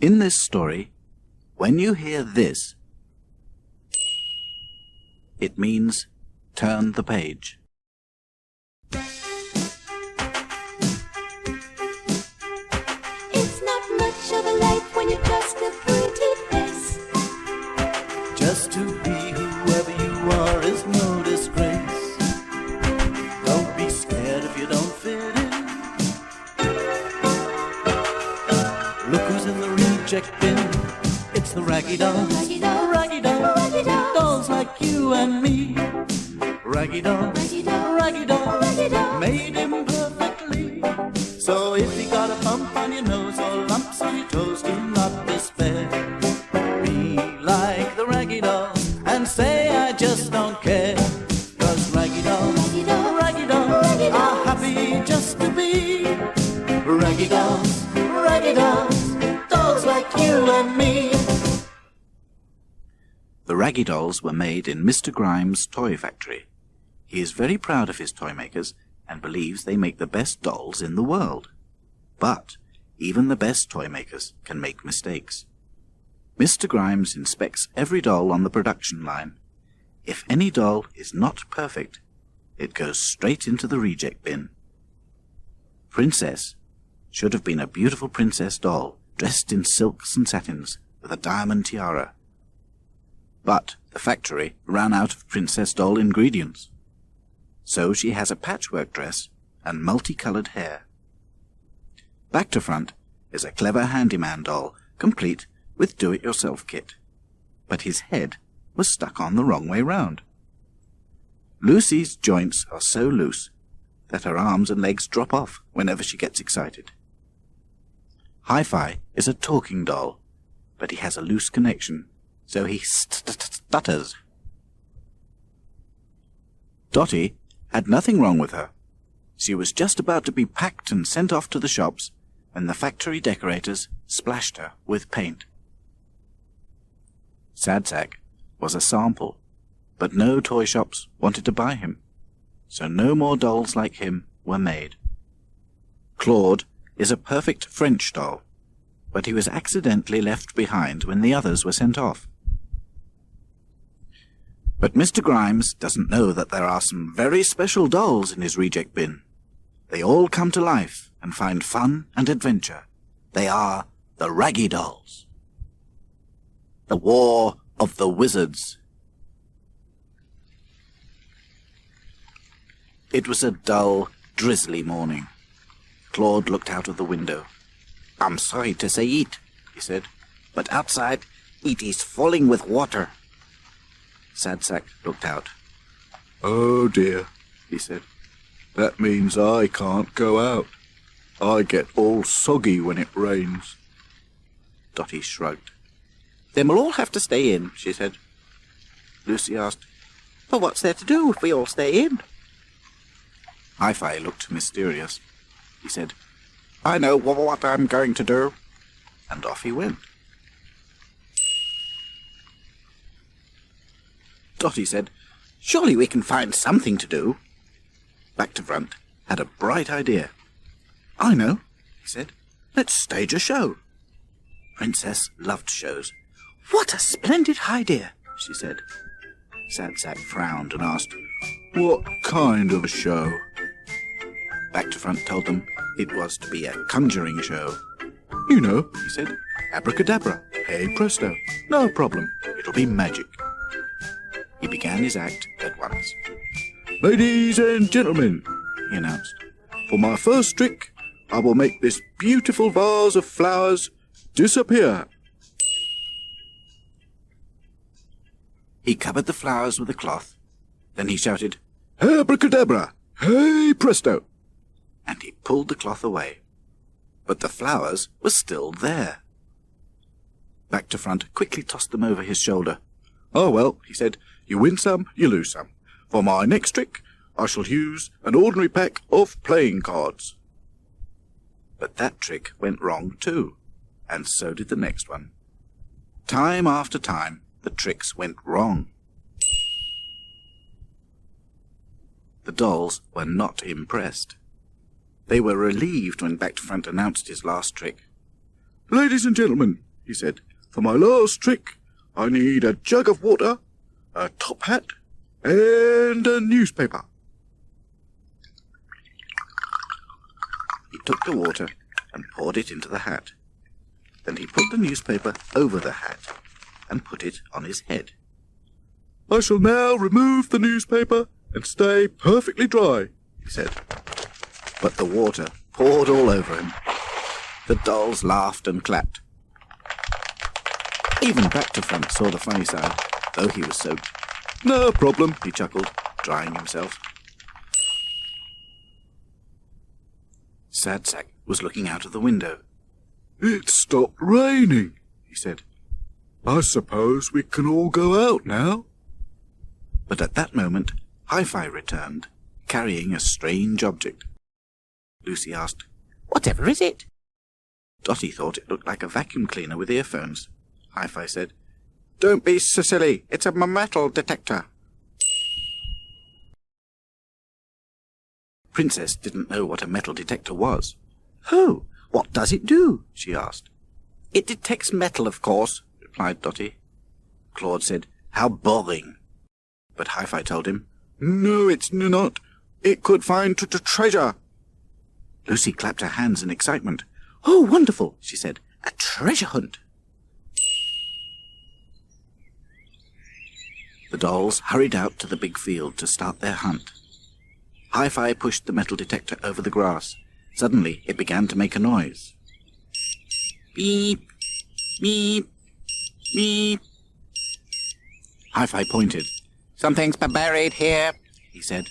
In this story, when you hear this, it means turn the page. It's not much of a life when you're just a pretty face. Just to be whoever you are is no disgrace. Don't be scared if you don't fit in. Look who's in the reject bin. It's the Raggy Dolls. Raggy Dolls. Raggy Dolls. Raggy Dolls. Dolls like you and me. Raggy Dolls. Raggy Dolls. Raggy Dolls. Raggy Dolls. Made him perfectly. So if you got a bump on your nose or lumps on your toes, do not despair. Be like the Raggy Dolls and say I just don't care. 'Cause Raggy Dolls, Raggy Dolls. Raggy Dolls Raggy Dolls. are happy just to be Raggy Dolls, Raggy Dolls, dolls like you and me. The Raggy Dolls were made in Mr. Grimes' toy factory. He is very proud of his toy makers and believes they make the best dolls in the world. But even the best toy makers can make mistakes. Mr. Grimes inspects every doll on the production line. If any doll is not perfect, it goes straight into the reject bin. Princess should have been a beautiful princess doll, dressed in silks and satins, with a diamond tiara. But the factory ran out of princess doll ingredients. So she has a patchwork dress and multicolored hair. Back to front is a clever handyman doll, complete with do-it-yourself kit. But his head was stuck on the wrong way round. Lucy's joints are so loose that her arms and legs drop off whenever she gets excited. Hi-Fi is a talking doll, but he has a loose connection, so he stutters. Dotty had nothing wrong with her. She was just about to be packed and sent off to the shops when the factory decorators splashed her with paint. Sad Sack was a sample, but no toy shops wanted to buy him, so no more dolls like him were made. Claude is a perfect French doll, but he was accidentally left behind when the others were sent off. But Mr. Grimes doesn't know that there are some very special dolls in his reject bin. They all come to life and find fun and adventure. They are the Raggy Dolls. The War of the Wizards. It was a dull, drizzly morning. Claude looked out of the window. "I'm sorry to say it," he said, "but outside it is falling with water." Sad Sack looked out. "Oh dear," he said. "That means I can't go out. I get all soggy when it rains." Dotty shrugged. "Then we'll all have to stay in," she said. Lucy asked, "But what's there to do if we all stay in?" Hi-Fi looked mysterious. He said, "I know what I'm going to do." and off he went. Dotty said, "Surely we can find something to do." Back to Front had a bright idea. "I know," he said. "Let's stage a show." Princess loved shows. "What a splendid idea," she said. Sad Sack frowned and asked, "What kind of a show?" Back to Front told them it was to be a conjuring show. "You know," He said, "abracadabra, hey presto, no problem, it'll be magic." He began his act at once. "Ladies and gentlemen," He announced, "for my first trick, I will make this beautiful vase of flowers disappear." he covered the flowers with a cloth. Then he shouted, "Abracadabra, hey presto." and he pulled the cloth away. But the flowers were still there. Back to Front quickly tossed them over his shoulder. "Oh well," he said, "you win some, you lose some. For my next trick, I shall use an ordinary pack of playing cards." But that trick went wrong too, and so did the next one. Time after time, the tricks went wrong. The dolls were not impressed. They were relieved when Back to Front announced his last trick. "Ladies and gentlemen, he said. "For my last trick, I need a jug of water, a top hat, and a newspaper." He took the water and poured it into the hat. Then he put the newspaper over the hat and put it on his head. "I shall now remove the newspaper and stay perfectly dry," he said. But the water poured all over him. The dolls laughed and clapped. Even Back to Front saw the funny side, though he was soaked. "No problem," He chuckled, drying himself. Sad Sack was looking out of the window. "It stopped raining," he said. "I suppose we can all go out now." But at that moment, Hi-Fi returned, carrying a strange object. Lucy asked, "Whatever is it?" Dotty thought it looked like a vacuum cleaner with earphones. Hi-Fi said, "Don't be so silly. It's a metal detector." Princess didn't know what a metal detector was. "Oh, what does it do?" she asked. "It detects metal, of course," replied Dotty. Claude said, "How boring." But Hi-Fi told him, "No, it's not. It could find treasure." Lucy clapped her hands in excitement. "Oh, wonderful," she said. "A treasure hunt." The dolls hurried out to the big field to start their hunt. Hi-Fi pushed the metal detector over the grass. Suddenly, it began to make a noise. Beep, beep, beep. Hi-Fi pointed. "Something's buried here," he said.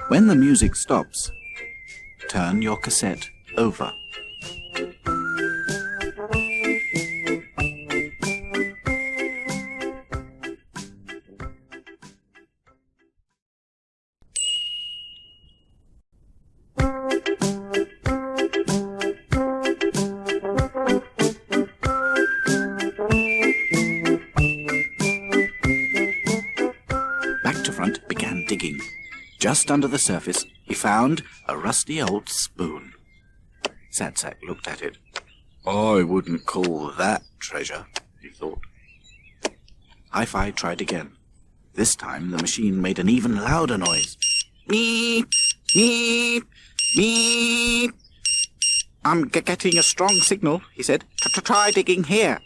When the music stops, turn your cassette over. Back to Front began digging. Just under the surface, he found a rusty old spoon. Sad Sack looked at it. "I wouldn't call that treasure," he thought. Hi-Fi tried again. This time the machine made an even louder noise. "Meep, meep, meep." "I'm getting a strong signal," he said. Try digging here."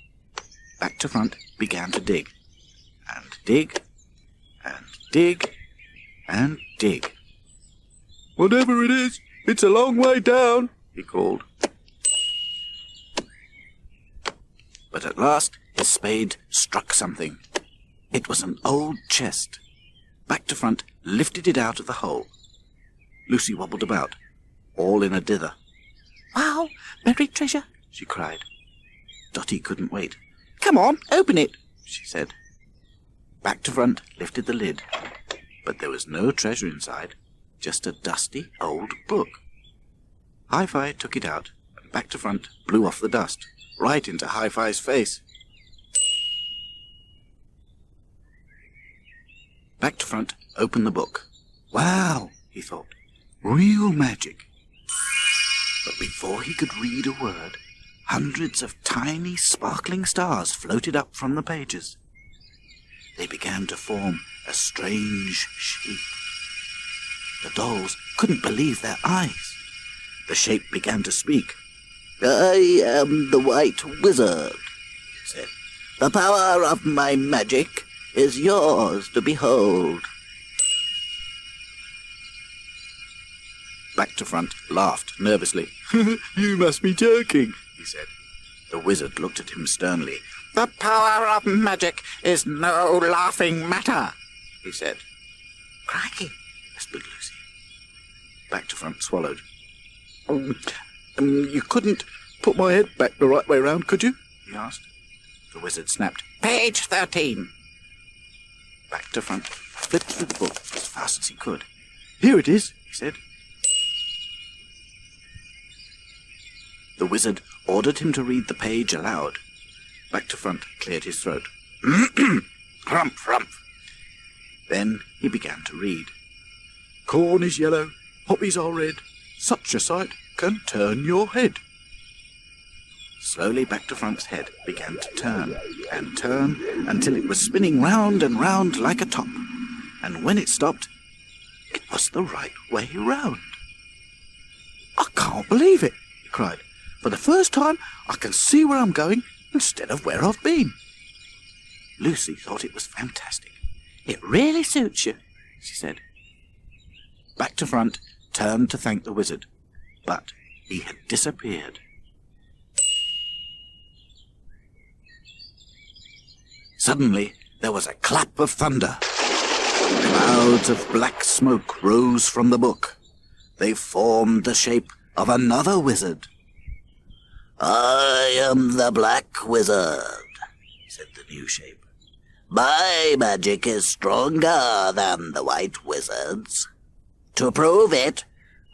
Back to Front began to dig. And dig, and dig, and dig. "Whatever it is, it's a long way down," he called. But at last his spade struck something. It was an old chest. Back to Front lifted it out of the hole. Lucy wobbled about, all in a dither. "Wow, buried treasure," she cried. Dotty couldn't wait. "Come on, open it," she said. Back to Front lifted the lid, but there was no treasure inside, just a dusty old book. Hi-Fi took it out, and Back to Front blew off the dust, right into Hi-Fi's face. Back to Front opened the book. "Wow," he thought, "real magic." But before he could read a word, hundreds of tiny sparkling stars floated up from the pages. They began to form a strange shape. The dolls couldn't believe their eyes. The shape began to speak. "I am the White Wizard," it said. "The power of my magic is yours to behold." Back to Front laughed nervously. "You must be joking," he said. The wizard looked at him sternly. "The power of magic is no laughing matter," he said. "Crikey," whispered Lucy. Back to Front swallowed. You couldn't put my head back the right way round, could you?" he asked. The wizard snapped. "Page 13. Back to Front flipped through the book as fast as he could. "Here it is," he said. The wizard ordered him to read the page aloud. Back to Front cleared his throat. Crump, crump. Then he began to read. Corn is yellow, poppies are red. Such a sight can turn your head. Slowly Back to Front's head began to turn and turn until it was spinning round and round like a top. And when it stopped, it was the right way round. I can't believe it, he cried. For the first time, I can see where I'm going instead of where I've been. Lucy thought it was fantastic. It really suits you, she said. Back to Front turned to thank the wizard, but he had disappeared. Suddenly, there was a clap of thunder. Clouds of black smoke rose from the book. They formed the shape of another wizard. I am the Black Wizard, said the new shape. My magic is stronger than the White Wizard's. To prove it,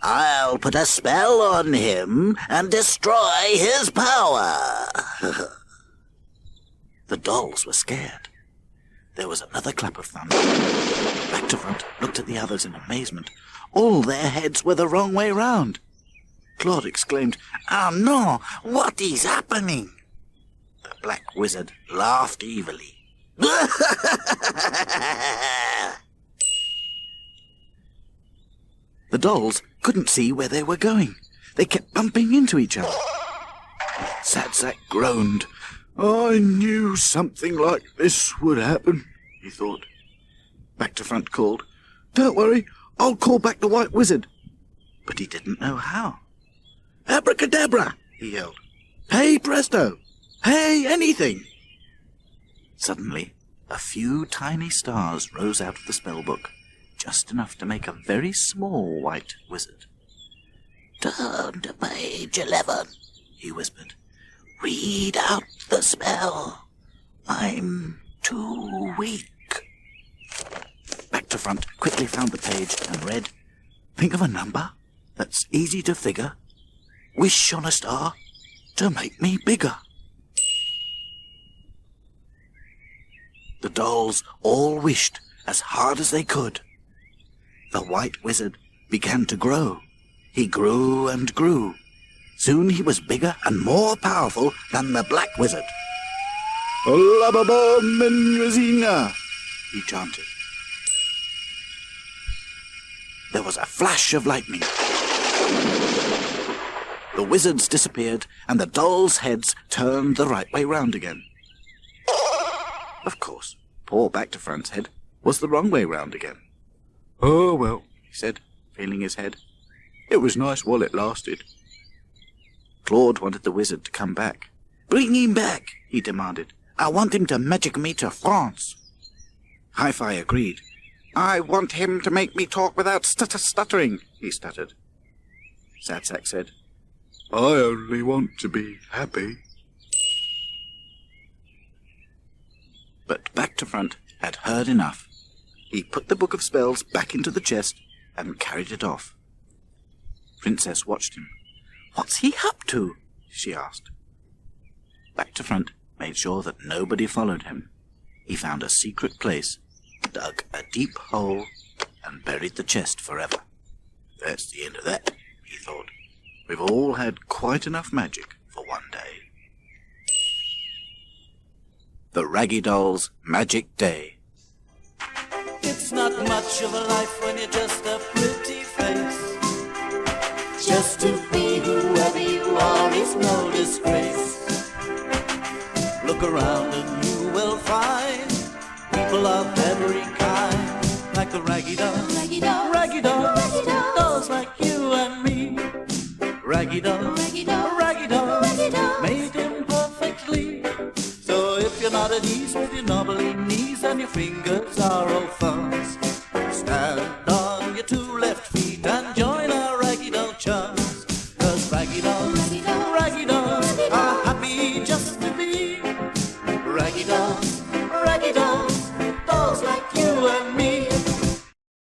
I'll put a spell on him and destroy his power. The dolls were scared. There was another clap of thunder. Back to Front looked at the others in amazement. All their heads were the wrong way round. Claude exclaimed, "Oh no, what is happening?" The Black Wizard laughed evilly. The dolls couldn't see where they were going. They kept bumping into each other. Sadsack groaned. I knew something like this would happen, he thought. Back to Front called, "Don't worry, I'll call back the White Wizard." But he didn't know how. "Abracadabra!" he yelled. "Hey, presto! Hey, anything!" Suddenly, a few tiny stars rose out of the spellbook, just enough to make a very small White Wizard. "Turn to page 11, he whispered. "Read out the spell. I'm too weak." Back to Front quickly found the page and read, "Think of a number that's easy to figure. Wish on a star to make me bigger." The dolls all wished as hard as they could. The White Wizard began to grow. He grew and grew. Soon he was bigger and more powerful than the Black Wizard. Alababa Menrazina, he chanted. There was a flash of lightning. The wizards disappeared, and the dolls' heads turned the right way round again. Of course, poor Back to Front's head was the wrong way round again. Oh, well, He said, feeling his head. it was nice while it lasted. Claude wanted the wizard to come back. "Bring him back," he demanded. "I want him to magic me to France." Hi-Fi agreed. "I want him to make me talk without stuttering," he stuttered. Sadsack said, I only want to be happy. But Back to Front had heard enough. He put the book of spells back into the chest and carried it off. Princess watched him. "What's he up to?" she asked. Back to Front made sure that nobody followed him. He found a secret place, dug a deep hole, and buried the chest forever. That's the end of that, he thought. We've all had quite enough magic for one day. The Raggy Doll's Magic Day. It's not much of a life when you're just a pretty face. Just to be whoever you are is no disgrace. Look around and you will find people of every kind, like the Raggy Dolls, Raggy Dolls, Raggy Dolls, Raggy Dolls, dolls like you and me. Raggy Dolls, Raggy Dolls, Raggy Dolls, Raggy Dolls, made him perfectly. So if you're not at ease with your knobbly knees and your fingers are all thumbs, stand on your two left feet